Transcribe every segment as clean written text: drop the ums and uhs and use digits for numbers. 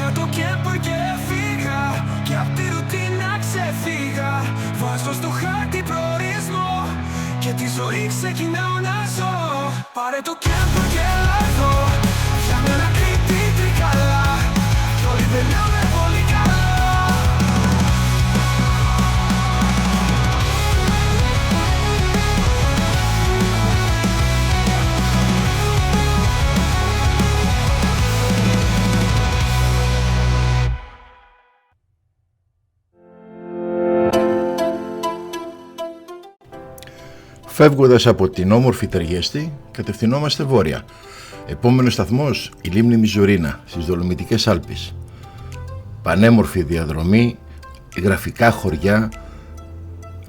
Άρα το κέμπο και έφυγα, κι απ' τη ρουτίνα ξεφύγα. Βάζω στο χάρτη προορισμό και τη ζωή ξεκινάω να ζω. Πάρε το κέμπο και έλα εδώ, για μένα Κρήτη Τρικαλά, κι όλοι περνάμε πολύ καλά. Φεύγοντας από την όμορφη Τεργέστη, κατευθυνόμαστε βόρεια. Επόμενος σταθμός, η λίμνη Μιζουρίνα, στις Δολομητικές Άλπεις. Πανέμορφη διαδρομή, γραφικά χωριά,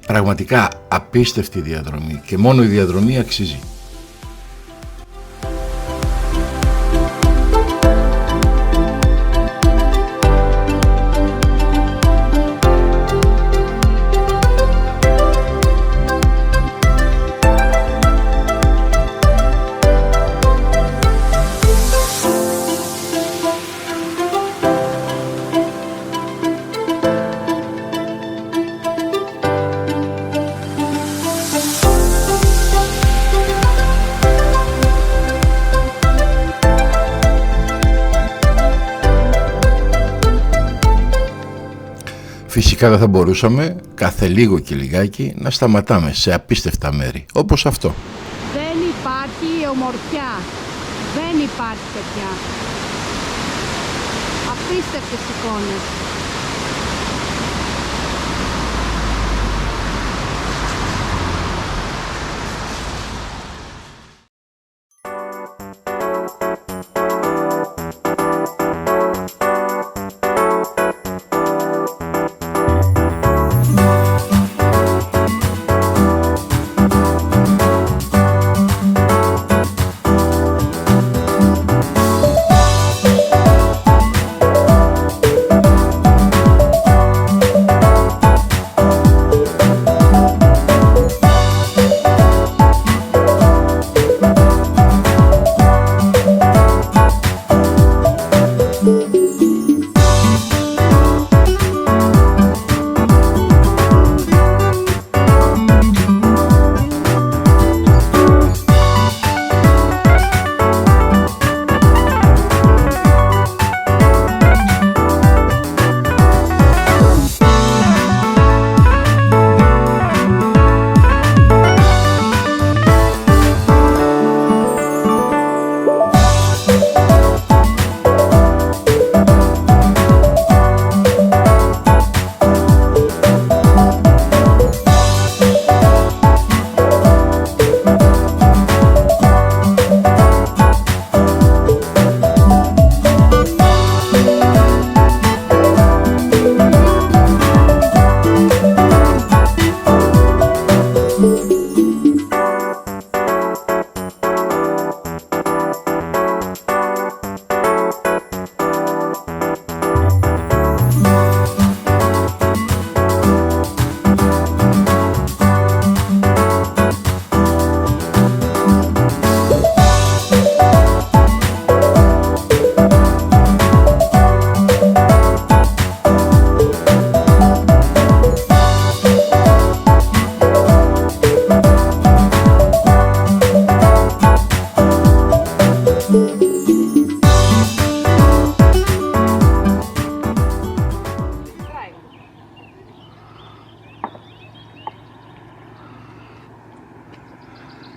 πραγματικά απίστευτη διαδρομή και μόνο η διαδρομή αξίζει. Φυσικά δεν θα μπορούσαμε κάθε λίγο και λιγάκι να σταματάμε σε απίστευτα μέρη, όπως αυτό. Δεν υπάρχει ομορφιά, δεν υπάρχει παιδιά. Απίστευτες εικόνες.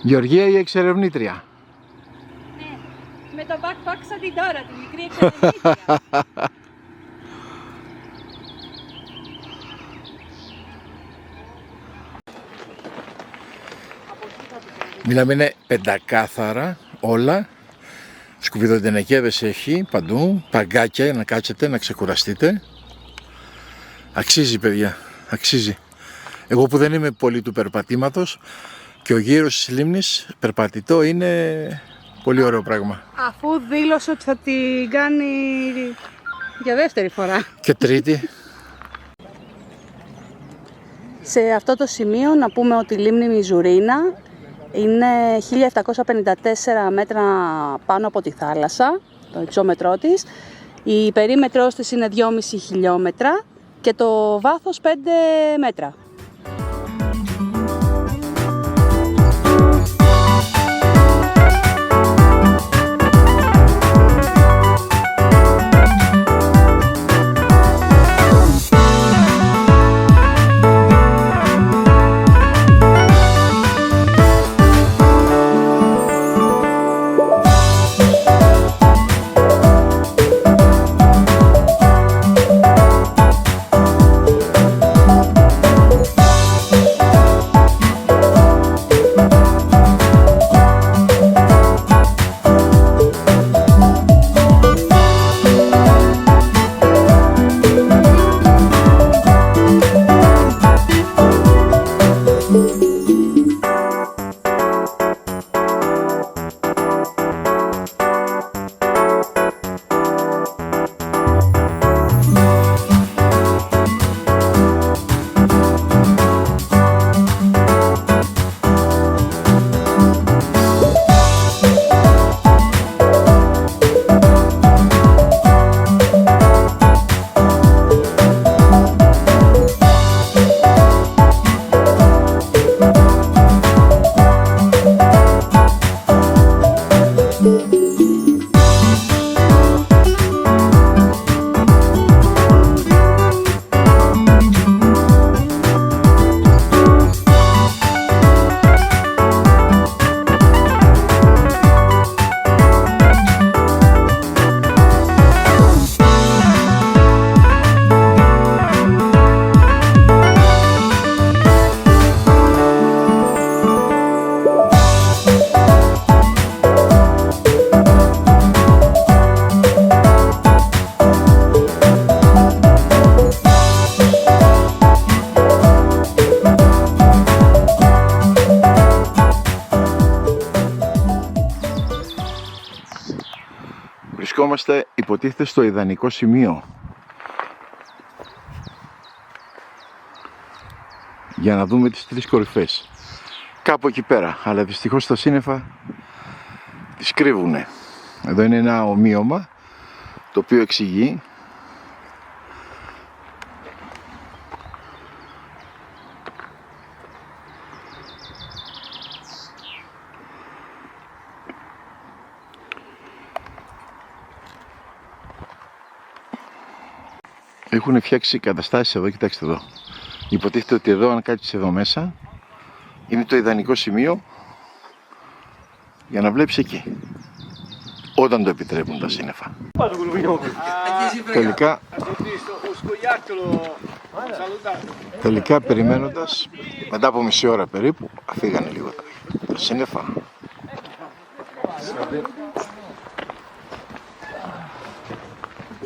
Γεωργία η εξερευνήτρια. Ναι, με το backpack σαν την Δώρα, τη μικρή εξερευνήτρια. Μιλάμε, είναι πεντακάθαρα όλα. Σκουπιδοντενεκέδες έχει παντού, παγκάκια να κάτσετε, να ξεκουραστείτε. Αξίζει παιδιά, αξίζει. Εγώ που δεν είμαι πολύ του περπατήματος και ο γύρος της λίμνης περπατητό είναι πολύ ωραίο πράγμα. Αφού δήλωσε ότι θα την κάνει για δεύτερη φορά. Και τρίτη. Σε αυτό το σημείο να πούμε ότι η λίμνη Μιζουρίνα είναι 1754 μέτρα πάνω από τη θάλασσα, το υψόμετρό της, Η περίμετρος της είναι 2,5 χιλιόμετρα και το βάθος 5 μέτρα. Βρισκόμαστε υποτίθεται στο ιδανικό σημείο για να δούμε τις τρεις κορυφές. Κάπου εκεί πέρα, αλλά δυστυχώς τα σύννεφα τις κρύβουνε. Εδώ είναι ένα ομοίωμα το οποίο εξηγεί έχουν φτιάξει καταστάσεις εδώ, κοιτάξτε εδώ. Υποτίθεται ότι εδώ, αν κάτσεις εδώ μέσα, είναι το ιδανικό σημείο για να βλέπεις εκεί, όταν το επιτρέπουν τα σύννεφα. Τελικά περιμένοντας, μετά από μισή ώρα περίπου, φύγανε λίγο τα σύννεφα.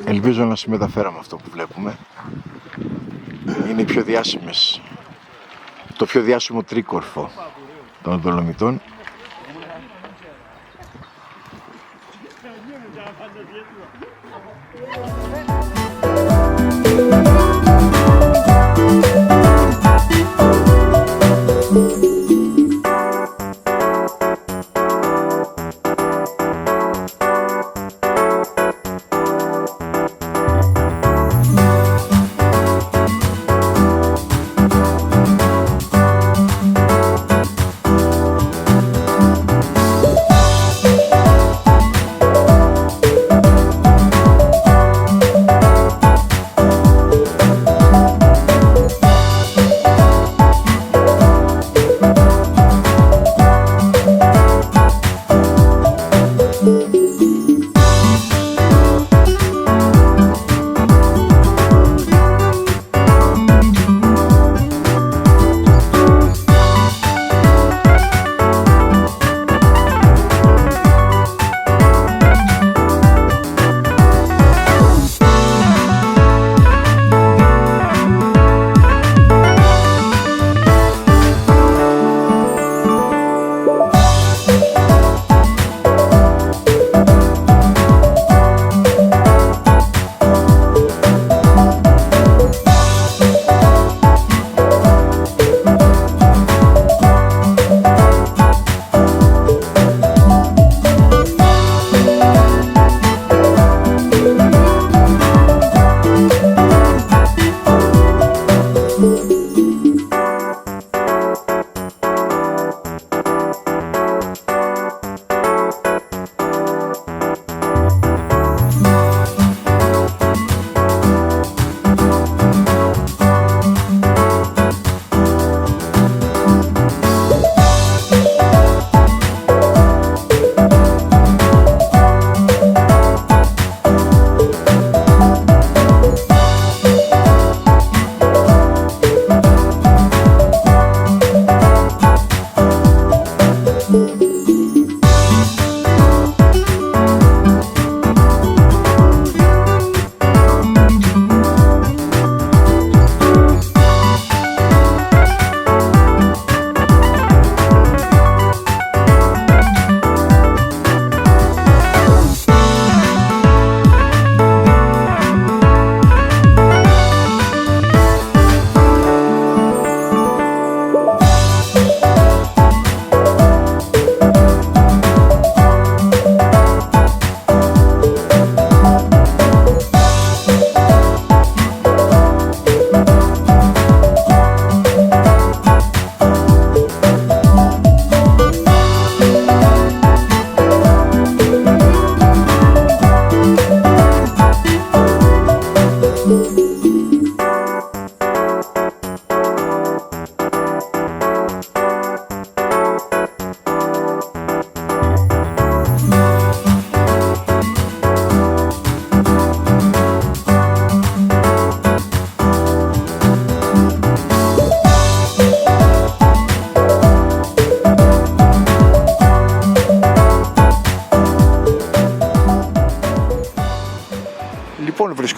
Ελπίζω να συμμεταφέραμε αυτό που βλέπουμε. Είναι οι πιο διάσημες, το πιο διάσημο τρίκορφο των Δολομητών.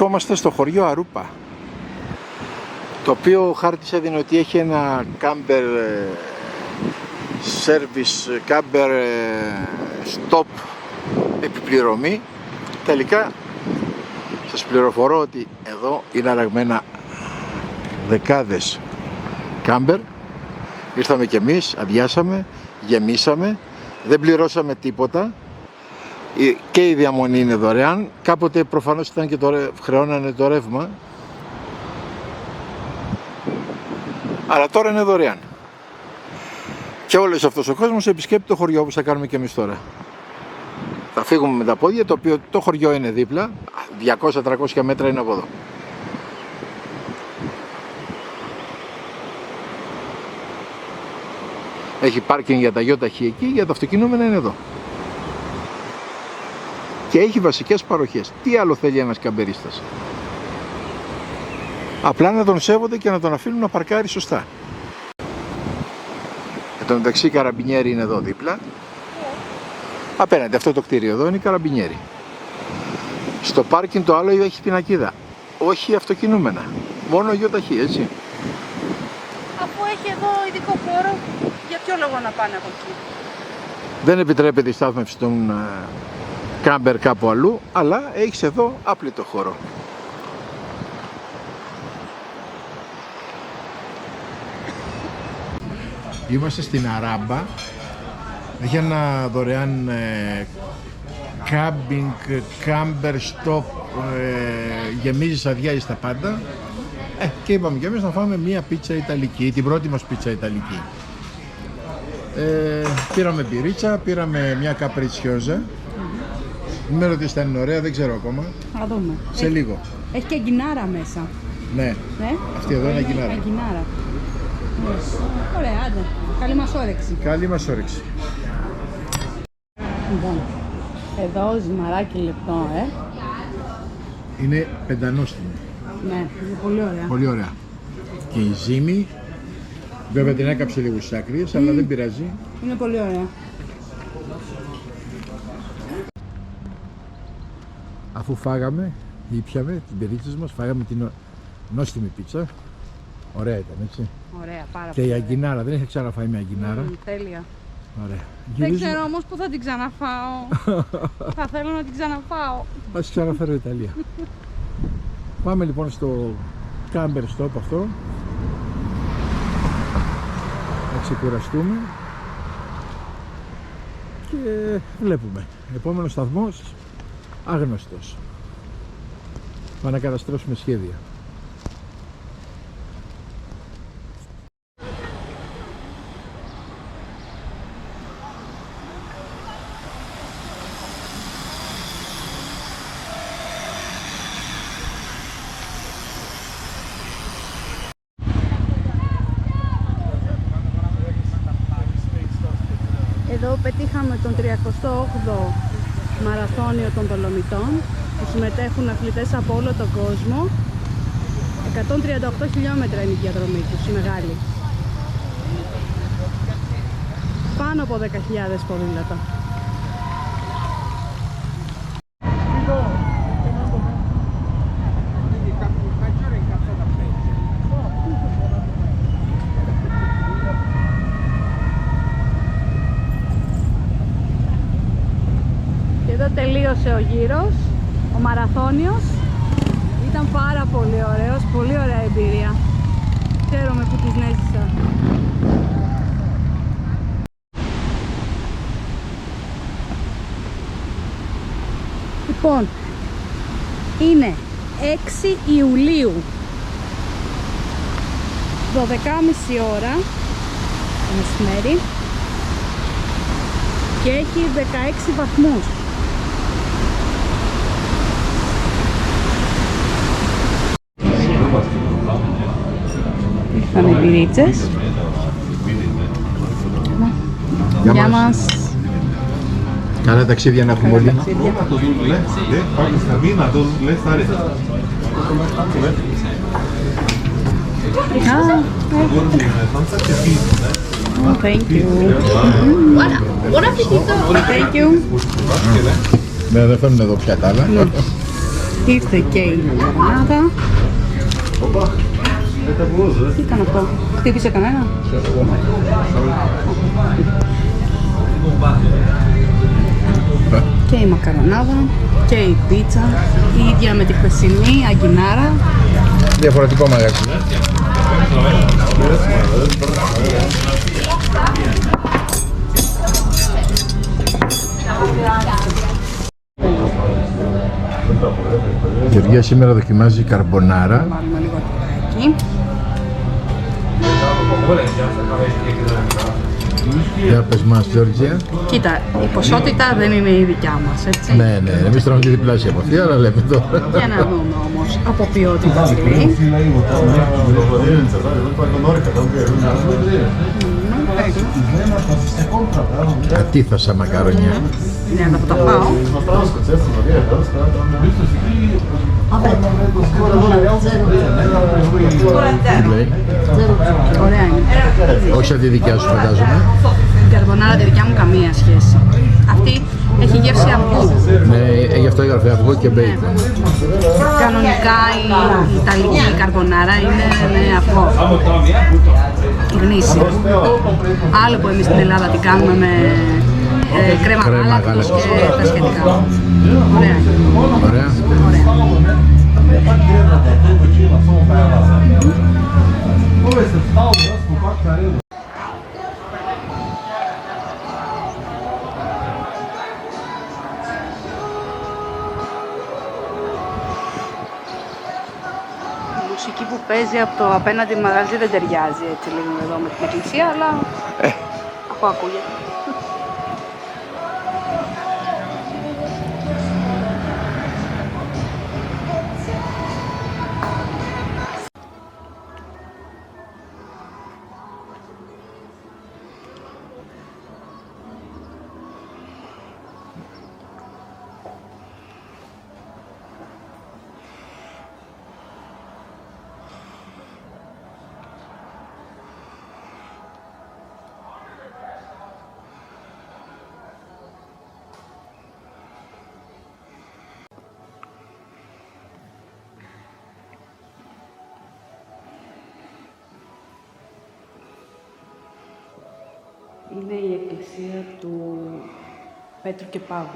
βρισκόμαστε στο χωριό Αρούπα, το οποίο ο χάρτης έδινε ότι έχει ένα κάμπερ service, κάμπερ stop επιπληρωμή. Τελικά σας πληροφορώ ότι εδώ είναι αραγμένα δεκάδες κάμπερ. Ήρθαμε κι εμείς, αδειάσαμε, γεμίσαμε, δεν πληρώσαμε τίποτα και η διαμονή είναι δωρεάν. Κάποτε προφανώς ήταν και χρεώνανε το ρεύμα, αλλά τώρα είναι δωρεάν. Και όλος αυτός ο κόσμος επισκέπτει το χωριό, όπως θα κάνουμε και εμείς τώρα. Θα φύγουμε με τα πόδια, το οποίο το χωριό είναι δίπλα, 200-300 μέτρα είναι από εδώ. Έχει πάρκινγκ για τα ΙΟΤΑΧΗ εκεί, για τα αυτοκινούμενα είναι εδώ. Και έχει βασικές παροχές. Τι άλλο θέλει ένας καμπερίστας? Απλά να τον σέβονται και να τον αφήνουν να παρκάρει σωστά. Εν τω μεταξύ οι καραμπινιέροι είναι εδώ δίπλα. Απέναντι αυτό το κτίριο εδώ είναι η καραμπινιέροι. Στο πάρκινγκ το άλλο έχει πινακίδα. Όχι αυτοκινούμενα. Μόνο ΙΟΤΑΧΗ, έτσι. Αφού έχει εδώ ειδικό χώρο, για ποιο λόγο να πάνε από εκεί? Δεν επιτρέπεται η στάθμευση των κάμπερ κάπου αλλού, αλλά έχεις εδώ άπλυτο χώρο. Είμαστε στην Αράμπα. Έχει ένα δωρεάν κάμπινγκ, κάμπερ, στοπ, γεμίζεις, αδειάζεις τα πάντα. Και είπαμε και εμείς να φάμε μία πίτσα ιταλική, την πρώτη μας πίτσα ιταλική. Πήραμε μπυρίτσα, πήραμε μια καπριτσιόζα. Μην με ρωτήσετε αν είναι ωραία, δεν ξέρω ακόμα. Θα δούμε. Σε λίγο. Έχει και αγκινάρα μέσα. Ναι, αυτή εδώ είναι αγκινάρα. Αγκινάρα. Ωραία, άντε. Καλή μας όρεξη. Καλή μας όρεξη. Λοιπόν, εδώ ζυμαράκι λεπτό, Είναι πεντανόστιμη. Ναι, είναι πολύ ωραία. Πολύ ωραία. Και η ζύμη, βέβαια την έκαψε λίγο στις άκρες, αλλά δεν πειράζει. Είναι πολύ ωραία. Αφού φάγαμε, ήπιαμε την περίτσες μας, φάγαμε την νόστιμη πίτσα. Ωραία ήταν, έτσι. Ωραία, πάρα Και πολύ. η αγκινάρα, δεν είχα ξαναφάει με αγκινάρα. Τέλεια. Ωραία. Δεν ξέρω όμως που θα την ξαναφάω. Θα θέλω να την ξαναφάω. Ας ξαναφέρω Ιταλία. Πάμε λοιπόν στο κάμπερ stop αυτό. Να ξεκουραστούμε. Και βλέπουμε. Επόμενος σταθμός, άγνωστος. Πάμε να καταστρώσουμε σχέδια. Εδώ πετύχαμε τον 38ο μαραθώνιο των Δολομητών, που συμμετέχουν αθλητές από όλο τον κόσμο. 138 χιλιόμετρα είναι η διαδρομή τους, η μεγάλη. Πάνω από 10.000 ποδήλατα. Εδώ τελείωσε ο γύρος, ο μαραθώνιος. Ήταν πάρα πολύ ωραίος, πολύ ωραία εμπειρία. Χαίρομαι που τις νέζησα. Λοιπόν, είναι 6 Ιουλίου, 12.30 ώρα το μεσημέρι και έχει 16 βαθμούς. Ήρθαν οι μπυρίτσες. Γεια μας. Καλά ταξίδια να έχουμε όλοι. Thank you. Thank you. Δεν φέρνουν εδώ πια τα άλλα. Ήρθε και η μακαρονάδα. Τι ήταν αυτό, χτύπησε κανένα? Και η μακαρονάδα και η πίτσα, η ίδια με τη χθεσινή αγκινάρα. Διαφορετικό μαγαζί. Η Γεωργία σήμερα δοκιμάζει καρμπονάρα. Βάλουμε λίγο τυράκι. Για πες μας, Γεωργία. Κοίτα, η ποσότητα δεν είναι η δικιά μας, έτσι. Ναι, ναι, εμείς τρώμε τη διπλάσια από αυτή, αλλά λέμε τώρα. Για να δούμε όμως από ποιότητα τι. Ατίθασα μακαρονιά. Ναι, να τα πάω. Τι λέει? Ωραία είναι. Όχι σαν τη δικιά σου φαντάζομαι. Η καρμπονάρα τη δικιά μου καμία σχέση. Αυτή έχει γεύση αυγού. Ναι, γι' αυτό έγραφε αυγό και μπέικον. Κανονικά η ιταλική καρμπονάρα είναι με αυγό. Γνήσια. Άλλο που εμείς στην Ελλάδα την κάνουμε με κρέμα γάλακτος και τα σχετικά. Ωραία. Ωραία. Η μουσική που παίζει από το απέναντι μαγαζί δεν ταιριάζει έτσι λίγο εδώ με την εκκλησία, αλλά αυτό ακούγεται. Είναι η εκκλησία του Πέτρου και Παύλου.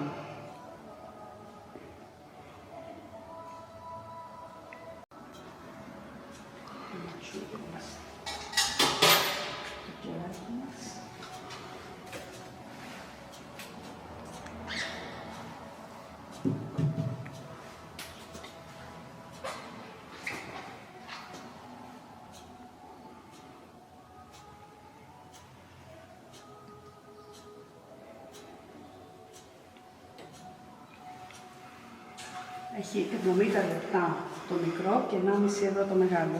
Έχει 70 λεπτά το μικρό και 1,5 ευρώ το μεγάλο.